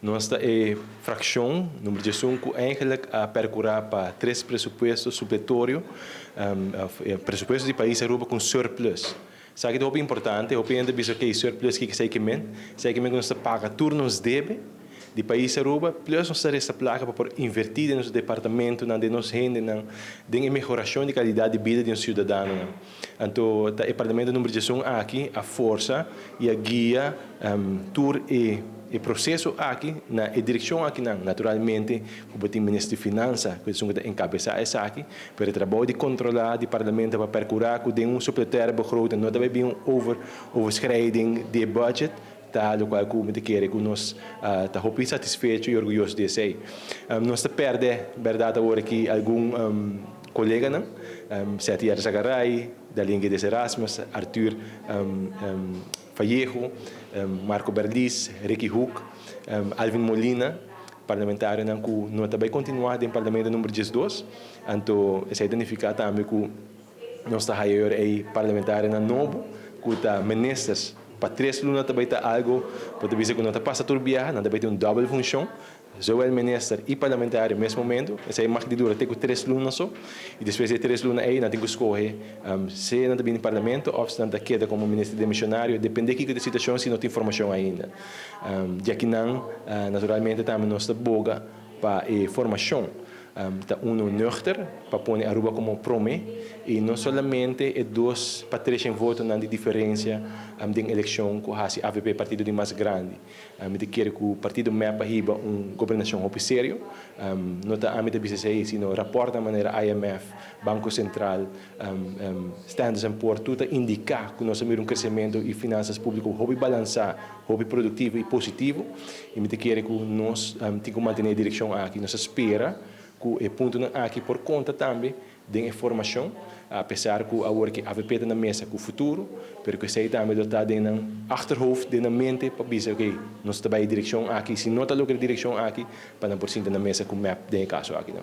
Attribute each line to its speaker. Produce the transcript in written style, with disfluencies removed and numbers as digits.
Speaker 1: Nossa fração, número de 5, eigenlijk percorrer para 3 pressupostos supletórios, pressupostos de país Aruba com surplus. Sabe que é importante, eu penso que surplus que sei que nós paga turnos debe de país Aruba, plus nós esta placa para invertir em nosso departamento, de nos rende, de melhoração de qualidade de vida de um cidadão. Então, o parlamento número de 5 aqui, a força e a guia, tour e processo aqui, na direção aqui, naturalmente, o ministro de Finanças, que é encabeçar essa aqui, para o trabalho de controlar o parlamento para percorrer que tem supletório begroting, não deve haver overschrijding de budget, o qual o quer que nós estamos satisfeitos e orgulhosos de ser. Nós perdemos, verdade, agora que algum colega, Setiar Zagaray, da Linha de Erasmus, Arthur Vallejo, Marco Berlis, Ricky Hook, Alvin Molina, parlamentário que nós também continuamos no parlamento número 12, então é identificado também que nós estamos parlamentário novo, que está ministros para 3 lunas também está algo, para dizer que não está passa turbiar, não também tem double função, só o ministro e parlamentário no mesmo momento, essa é mais de dura, tem 3 lunas só, e depois de 3 lunas aí, não tem que escolher se não está no parlamento ou se não está queda como ministro demissionário, depende da situação, se não tem informação ainda. Já que não, naturalmente também nós estamos boga para a formação. Está nuchter para pôr a Aruba como prome e não somente é 2 para 3 votos na diferença da eleição com a AVP partido de mais grande. Eu quero que o partido MEPA riba governação sério, não está a meta BCCI, sino reporta a maneira IMF, Banco Central, Standards & Poor's, tudo indicar que nós temos crescimento e finanças públicas, hobby balançar, hobby produtivo e positivo, e eu quero que nós temos que manter a direção aqui, nós espera que o ponto aqui por conta também de informação, apesar que agora que a AVP está na mesa com o futuro, mas que sei também está dentro achterhoofd, dentro mente, para dizer, ok, nós estamos em direção aqui, se não está logo a direção aqui, para não por cima na mesa com o map de caso aqui. Não.